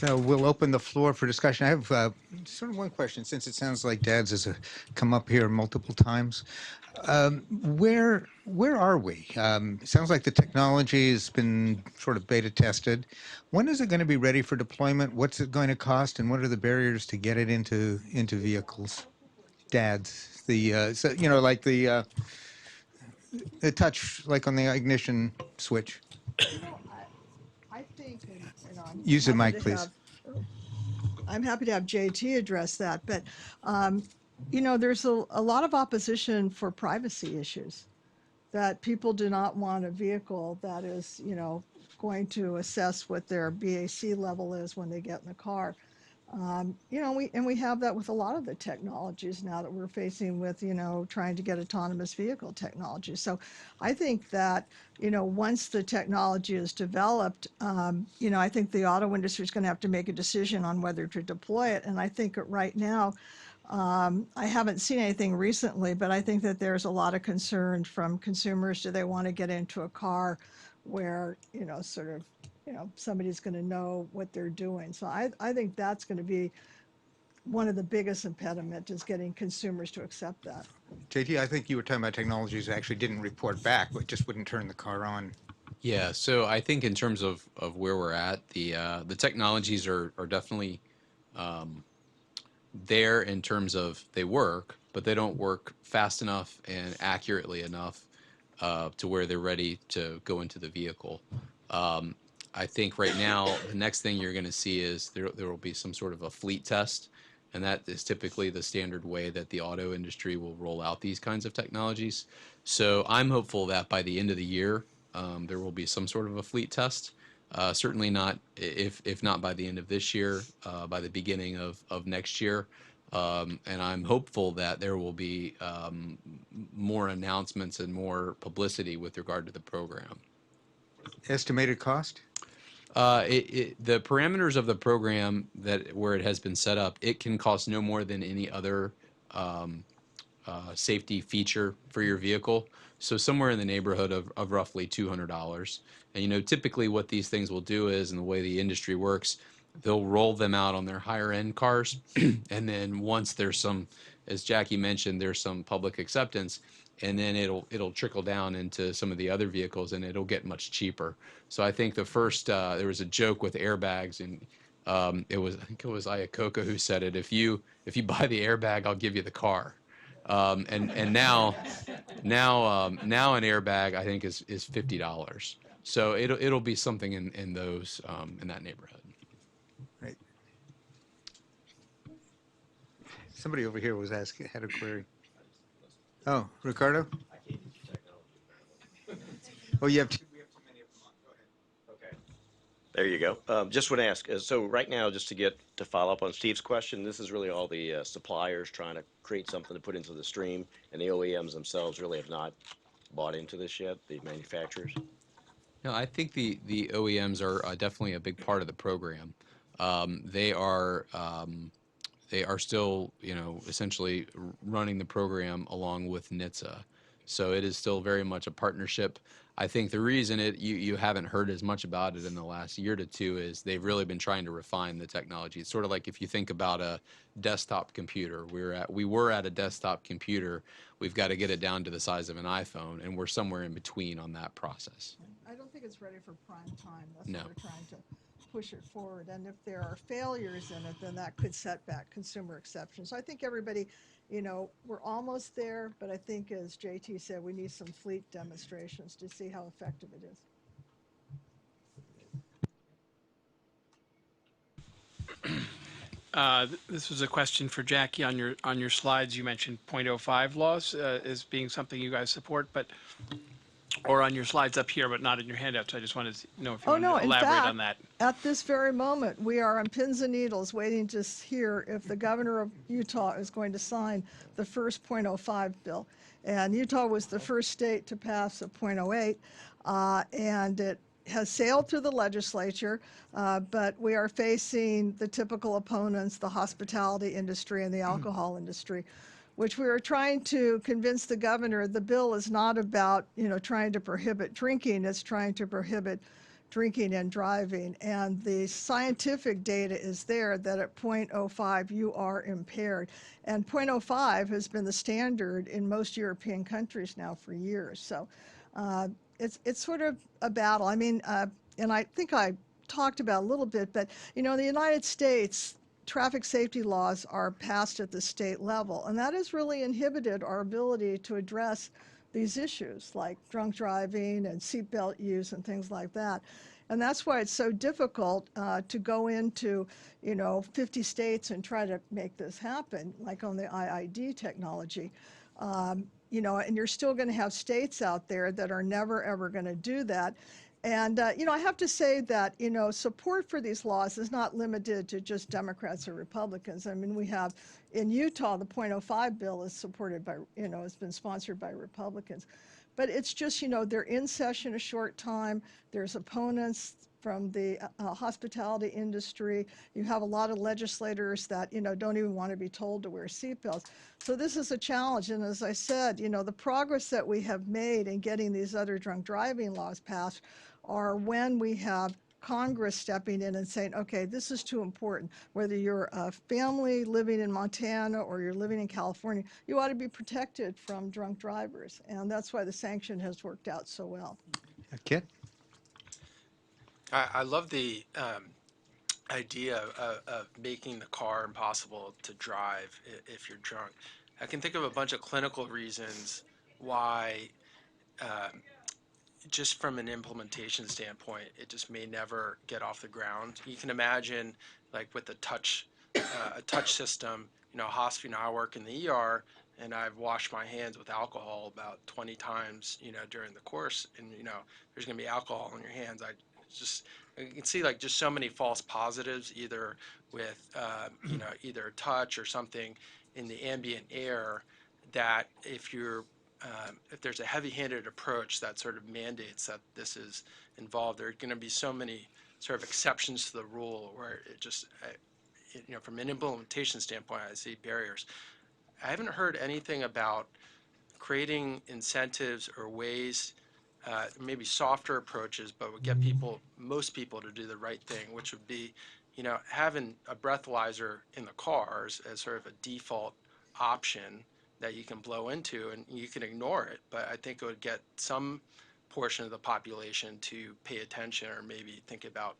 So we'll open the floor for discussion. I have sort of one question, since it sounds like Dad's has come up here multiple times. Where are we? It sounds like the technology has been sort of beta tested. When is it going to be ready for deployment? What's it going to cost, and what are the barriers to get it into vehicles? Dad's like the touch, like on the ignition switch. I think, I'm Use the happy mic, to please. I'm happy to have JT address that, but there's a lot of opposition for privacy issues, that people do not want a vehicle that is, going to assess what their BAC level is when they get in the car. We have that with a lot of the technologies now that we're facing with, trying to get autonomous vehicle technology. So I think that, once the technology is developed, I think the auto industry is going to have to make a decision on whether to deploy it. And I think right now, I haven't seen anything recently, but I think that there's a lot of concern from consumers. Do they want to get into a car where, somebody's going to know what they're doing? So I think that's going to be one of the biggest impediments, is getting consumers to accept that. JT, I think you were talking about technologies that actually didn't report back, but just wouldn't turn the car on. Yeah, so I think in terms of where we're at, the technologies are definitely there in terms of they work, but they don't work fast enough and accurately enough to where they're ready to go into the vehicle. I think right now the next thing you're going to see is there will be some sort of a fleet test, and that is typically the standard way that the auto industry will roll out these kinds of technologies. So I'm hopeful that by the end of the year there will be some sort of a fleet test. Certainly not, if not by the end of this year, by the beginning of next year. And I'm hopeful that there will be more announcements and more publicity with regard to the program. Estimated cost? The parameters of the program, that where it has been set up, it can cost no more than any other safety feature for your vehicle. So somewhere in the neighborhood of roughly $200. And typically what these things will do is, and the way the industry works, they'll roll them out on their higher end cars, and then once there's some, as Jackie mentioned, there's some public acceptance, and then it'll trickle down into some of the other vehicles, and it'll get much cheaper. So I think the first there was a joke with airbags, and I think it was Iacocca who said it. If you buy the airbag, I'll give you the car. And now an airbag I think is $50. So it'll be something in those in that neighborhood. Right. Somebody over here was had a query. Oh, Ricardo? Oh, we have too many of them on. Go ahead. Okay. There you go. Just want to ask, so right now, just to follow up on Steve's question, this is really all the suppliers trying to create something to put into the stream, and the OEMs themselves really have not bought into this yet, the manufacturers? No, I think the OEMs are definitely a big part of the program. They are still, essentially running the program along with NHTSA. So it is still very much a partnership. I think the reason you haven't heard as much about it in the last year to two is they've really been trying to refine the technology. It's sort of like if you think about a desktop computer. We were at a desktop computer. We've got to get it down to the size of an iPhone, and we're somewhere in between on that process. I don't think it's ready for prime time. That's No. why we're trying to push it forward. And if there are failures in it, then that could set back consumer acceptance. So I think everybody, we're almost there, but I think, as JT said, we need some fleet demonstrations to see how effective it is. This was a question for Jackie. On your slides, you mentioned .05 laws as being something you guys support, or on your slides up here, but not in your handout. So I just wanted to know if you wanted to elaborate on that. At this very moment, we are on pins and needles waiting to hear if the governor of Utah is going to sign the first .05 bill. And Utah was the first state to pass a .08, and it has sailed through the legislature, but we are facing the typical opponents, the hospitality industry and the alcohol industry, which we are trying to convince the governor the bill is not about, trying to prohibit drinking. It's trying to prohibit drinking and driving. And the scientific data is there that at 0.05 you are impaired. And 0.05 has been the standard in most European countries now for years. So it's sort of a battle. I mean, and I think I talked about a little bit, but in the United States, traffic safety laws are passed at the state level, and that has really inhibited our ability to address these issues like drunk driving and seatbelt use and things like that. And that's why it's so difficult to go into 50 states and try to make this happen, like on the IID technology. And you're still going to have states out there that are never, ever going to do that. And, I have to say that, support for these laws is not limited to just Democrats or Republicans. I mean, we have in Utah, the .05 bill is supported by, has been sponsored by Republicans. But it's just, they're in session a short time. There's opponents from the hospitality industry. You have a lot of legislators that, don't even want to be told to wear seatbelts. So this is a challenge. And as I said, the progress that we have made in getting these other drunk driving laws passed are when we have Congress stepping in and saying, okay, this is too important. Whether you're a family living in Montana or you're living in California, you ought to be protected from drunk drivers. And that's why the sanction has worked out so well. Kit? I love the idea of making the car impossible to drive if you're drunk. I can think of a bunch of clinical reasons why, just from an implementation standpoint, it just may never get off the ground. You can imagine, like with a touch system, hospital. I work in the ER, and I've washed my hands with alcohol about 20 times, during the course, and there's going to be alcohol on your hands. You can see like just so many false positives, either with either touch or something in the ambient air, that if there's a heavy-handed approach that sort of mandates that this is involved, there are going to be so many sort of exceptions to the rule where it just, from an implementation standpoint, I see barriers. I haven't heard anything about creating incentives or ways, maybe softer approaches, but would get most people to do the right thing, which would be, having a breathalyzer in the cars as sort of a default option that you can blow into, and you can ignore it. But I think it would get some portion of the population to pay attention or maybe think about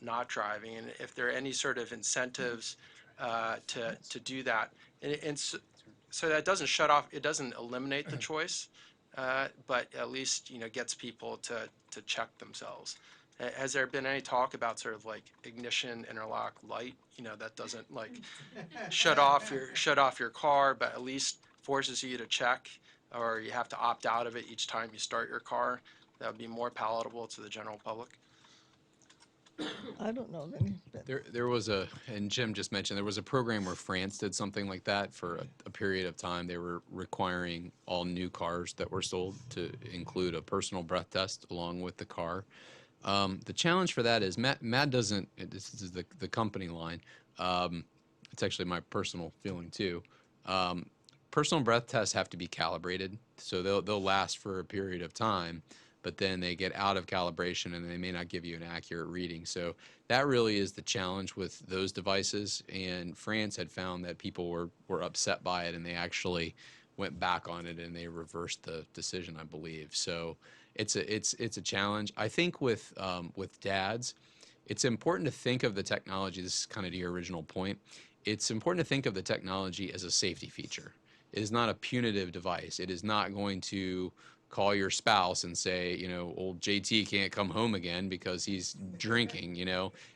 not driving. And if there are any sort of incentives to do that, and so that doesn't shut off, it doesn't eliminate the choice, but at least gets people to check themselves. Has there been any talk about sort of like ignition interlock light, that doesn't like shut off your car, but at least forces you to check, or you have to opt out of it each time you start your car? That would be more palatable to the general public. I don't know of any. There was and Jim just mentioned, there was a program where France did something like that for a period of time. They were requiring all new cars that were sold to include a personal breath test along with the car. The challenge for that is Matt doesn't, this is the company line. It's actually my personal feeling too. Personal breath tests have to be calibrated, so they'll last for a period of time, but then they get out of calibration and they may not give you an accurate reading. So that really is the challenge with those devices. And France had found that people were upset by it, and they actually went back on it and they reversed the decision, I believe. So it's a challenge. I think with dads, it's important to think of the technology. This is kind of to your original point. It's important to think of the technology as a safety feature. It is not a punitive device. It is not going to call your spouse and say, old JT can't come home again because he's drinking.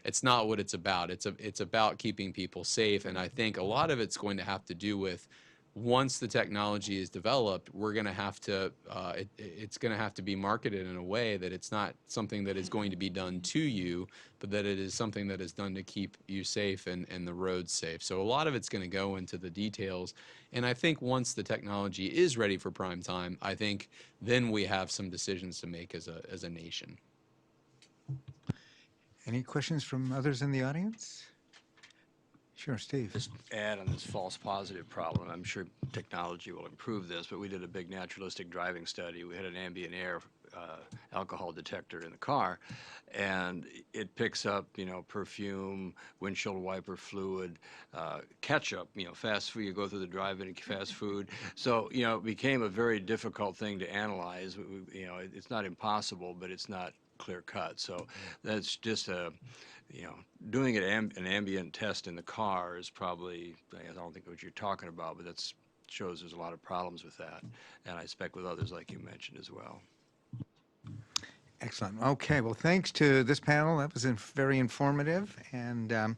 It's not what it's about. It's about keeping people safe. And I think a lot of it's going to have to do with, once the technology is developed, we're going to have to, it's going to have to be marketed in a way that it's not something that is going to be done to you, but that it is something that is done to keep you safe and the roads safe. So a lot of it's going to go into the details. And I think once the technology is ready for prime time, I think then we have some decisions to make as a nation. Any questions from others in the audience? Sure, Steve. Just add on this false positive problem. I'm sure technology will improve this, but we did a big naturalistic driving study. We had an ambient air alcohol detector in the car, and it picks up, perfume, windshield wiper fluid, ketchup, fast food. You go through the drive-in fast food. So, it became a very difficult thing to analyze. It's not impossible, but it's not clear cut. So that's just doing an ambient test in the car is probably, I don't think what you're talking about, but that's shows there's a lot of problems with that, and I expect with others like you mentioned as well. Excellent. Okay, well, thanks to this panel. That was very informative. And